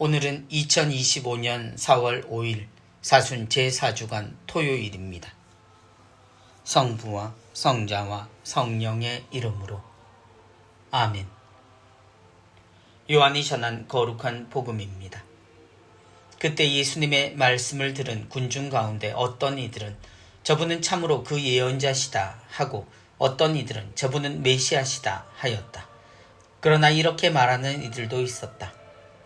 오늘은 2025년 4월 5일 사순 제4주간 토요일입니다. 성부와 성자와 성령의 이름으로 아멘. 요한이 전한 거룩한 복음입니다. 그때 예수님의 말씀을 들은 군중 가운데 어떤 이들은 저분은 참으로 그 예언자시다 하고 어떤 이들은 저분은 메시아시다 하였다. 그러나 이렇게 말하는 이들도 있었다.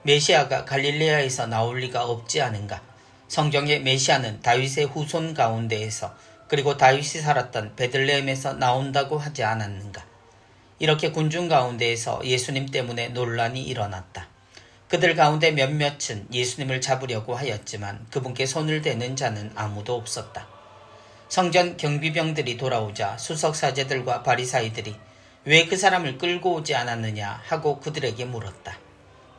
메시아가 갈릴레아에서 나올 리가 없지 않은가? 성경의 메시아는 다윗의 후손 가운데에서 그리고 다윗이 살았던 베들레헴에서 나온다고 하지 않았는가? 이렇게 군중 가운데에서 예수님 때문에 논란이 일어났다. 그들 가운데 몇몇은 예수님을 잡으려고 하였지만 그분께 손을 대는 자는 아무도 없었다. 성전 경비병들이 돌아오자 수석사제들과 바리사이들이 왜 그 사람을 끌고 오지 않았느냐 하고 그들에게 물었다.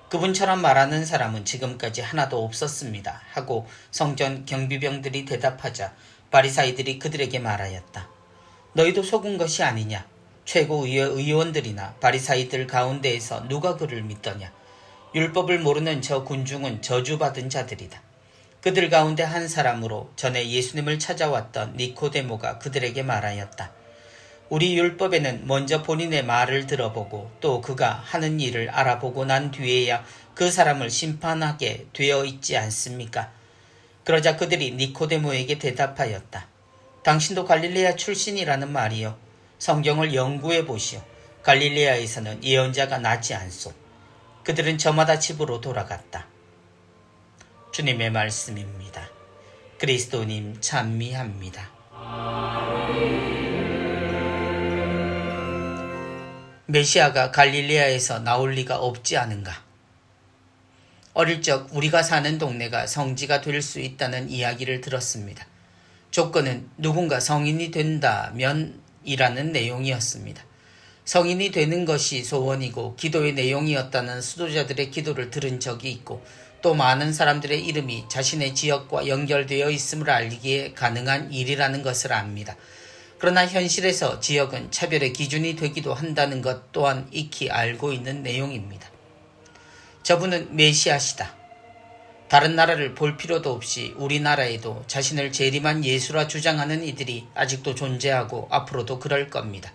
그분처럼 말하는 사람은 지금까지 하나도 없었습니다 하고 성전 경비병들이 대답하자 바리사이들이 그들에게 말하였다. 너희도 속은 것이 아니냐? 최고의회 의원들이나 바리사이들 가운데에서 누가 그를 믿더냐? 율법을 모르는 저 군중은 저주받은 자들이다. 그들 가운데 한 사람으로 전에 예수님을 찾아왔던 니코데모가 그들에게 말하였다. 우리 율법에는 먼저 본인의 말을 들어보고 또 그가 하는 일을 알아보고 난 뒤에야 그 사람을 심판하게 되어 있지 않습니까? 그러자 그들이 니코데모에게 대답하였다. 당신도 갈릴레아 출신이라는 말이요. 성경을 연구해 보시오. 갈릴레아에서는 예언자가 나지 않소. 그들은 저마다 집으로 돌아갔다. 주님의 말씀입니다. 그리스도님 찬미합니다. 메시아가 갈릴레아에서 나올 리가 없지 않은가? 어릴 적 우리가 사는 동네가 성지가 될 수 있다는 이야기를 들었습니다. 조건은 누군가 성인이 된다면 이라는 내용이었습니다. 성인이 되는 것이 소원이고 기도의 내용이었다는 수도자들의 기도를 들은 적이 있고 또 많은 사람들의 이름이 자신의 지역과 연결되어 있음을 알기에 가능한 일이라는 것을 압니다. 그러나 현실에서 지역은 차별의 기준이 되기도 한다는 것 또한 익히 알고 있는 내용입니다. 저분은 메시아시다. 다른 나라를 볼 필요도 없이 우리나라에도 자신을 재림한 예수라 주장하는 이들이 아직도 존재하고 앞으로도 그럴 겁니다.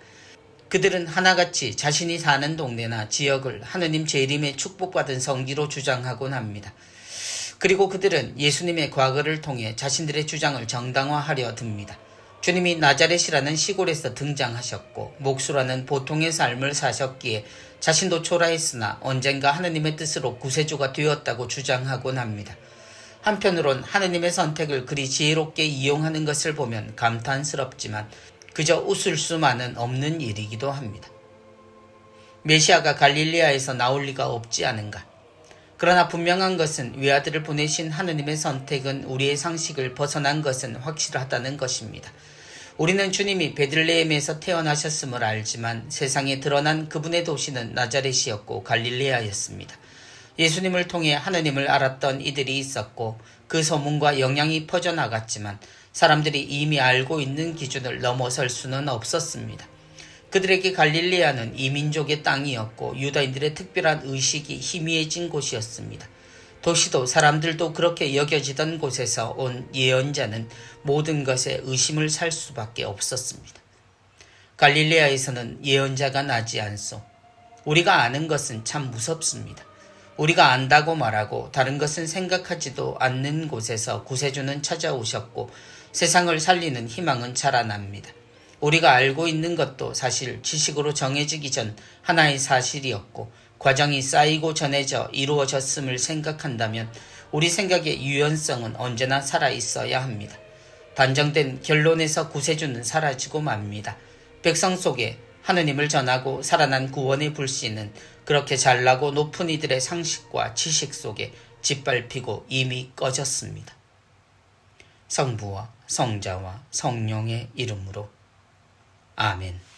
그들은 하나같이 자신이 사는 동네나 지역을 하느님 재림의 축복받은 성지로 주장하곤 합니다. 그리고 그들은 예수님의 과거를 통해 자신들의 주장을 정당화하려 듭니다. 주님이 나자렛이라는 시골에서 등장하셨고 목수라는 보통의 삶을 사셨기에 자신도 초라했으나 언젠가 하느님의 뜻으로 구세주가 되었다고 주장하곤 합니다. 한편으론 하느님의 선택을 그리 지혜롭게 이용하는 것을 보면 감탄스럽지만 그저 웃을 수만은 없는 일이기도 합니다. 메시아가 갈릴레아에서 나올 리가 없지 않은가? 그러나 분명한 것은 외아들을 보내신 하느님의 선택은 우리의 상식을 벗어난 것은 확실하다는 것입니다. 우리는 주님이 베들레헴에서 태어나셨음을 알지만 세상에 드러난 그분의 도시는 나자렛이었고 갈릴레아였습니다. 예수님을 통해 하느님을 알았던 이들이 있었고 그 소문과 영향이 퍼져나갔지만 사람들이 이미 알고 있는 기준을 넘어설 수는 없었습니다. 그들에게 갈릴레아는 이민족의 땅이었고 유다인들의 특별한 의식이 희미해진 곳이었습니다. 도시도 사람들도 그렇게 여겨지던 곳에서 온 예언자는 모든 것에 의심을 살 수밖에 없었습니다. 갈릴레아에서는 예언자가 나지 않소. 우리가 아는 것은 참 무섭습니다. 우리가 안다고 말하고 다른 것은 생각하지도 않는 곳에서 구세주는 찾아오셨고 세상을 살리는 희망은 자라납니다. 우리가 알고 있는 것도 사실 지식으로 정해지기 전 하나의 사실이었고 과정이 쌓이고 전해져 이루어졌음을 생각한다면 우리 생각의 유연성은 언제나 살아있어야 합니다. 단정된 결론에서 구세주는 사라지고 맙니다. 백성 속에 하느님을 전하고 살아난 구원의 불씨는 그렇게 잘나고 높은 이들의 상식과 지식 속에 짓밟히고 이미 꺼졌습니다. 성부와 성자와 성령의 이름으로 아멘.